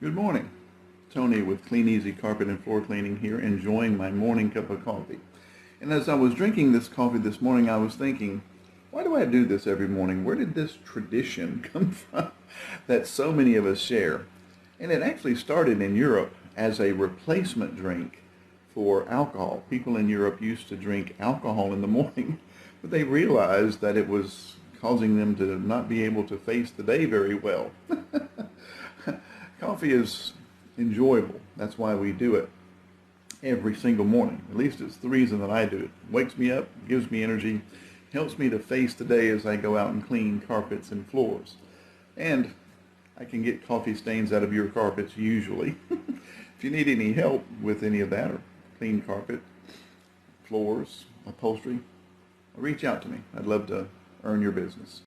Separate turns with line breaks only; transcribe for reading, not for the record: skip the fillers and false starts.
Good morning. Tony with Kleaneasy Carpet and Floor Cleaning here, enjoying my morning cup of coffee. And as I was drinking this coffee this morning, I was thinking, why do I do this every morning? Where did this tradition come from that so many of us share? And it actually started in Europe as a replacement drink for alcohol. People in Europe used to drink alcohol in the morning, but they realized that it was causing them to not be able to face the day very well. Coffee is enjoyable. That's why we do it every single morning. At least it's the reason that I do it. Wakes me up, gives me energy, helps me to face the day as I go out and clean carpets and floors. And I can get coffee stains out of your carpets usually. If you need any help with any of that, or clean carpet, floors, upholstery, reach out to me. I'd love to earn your business.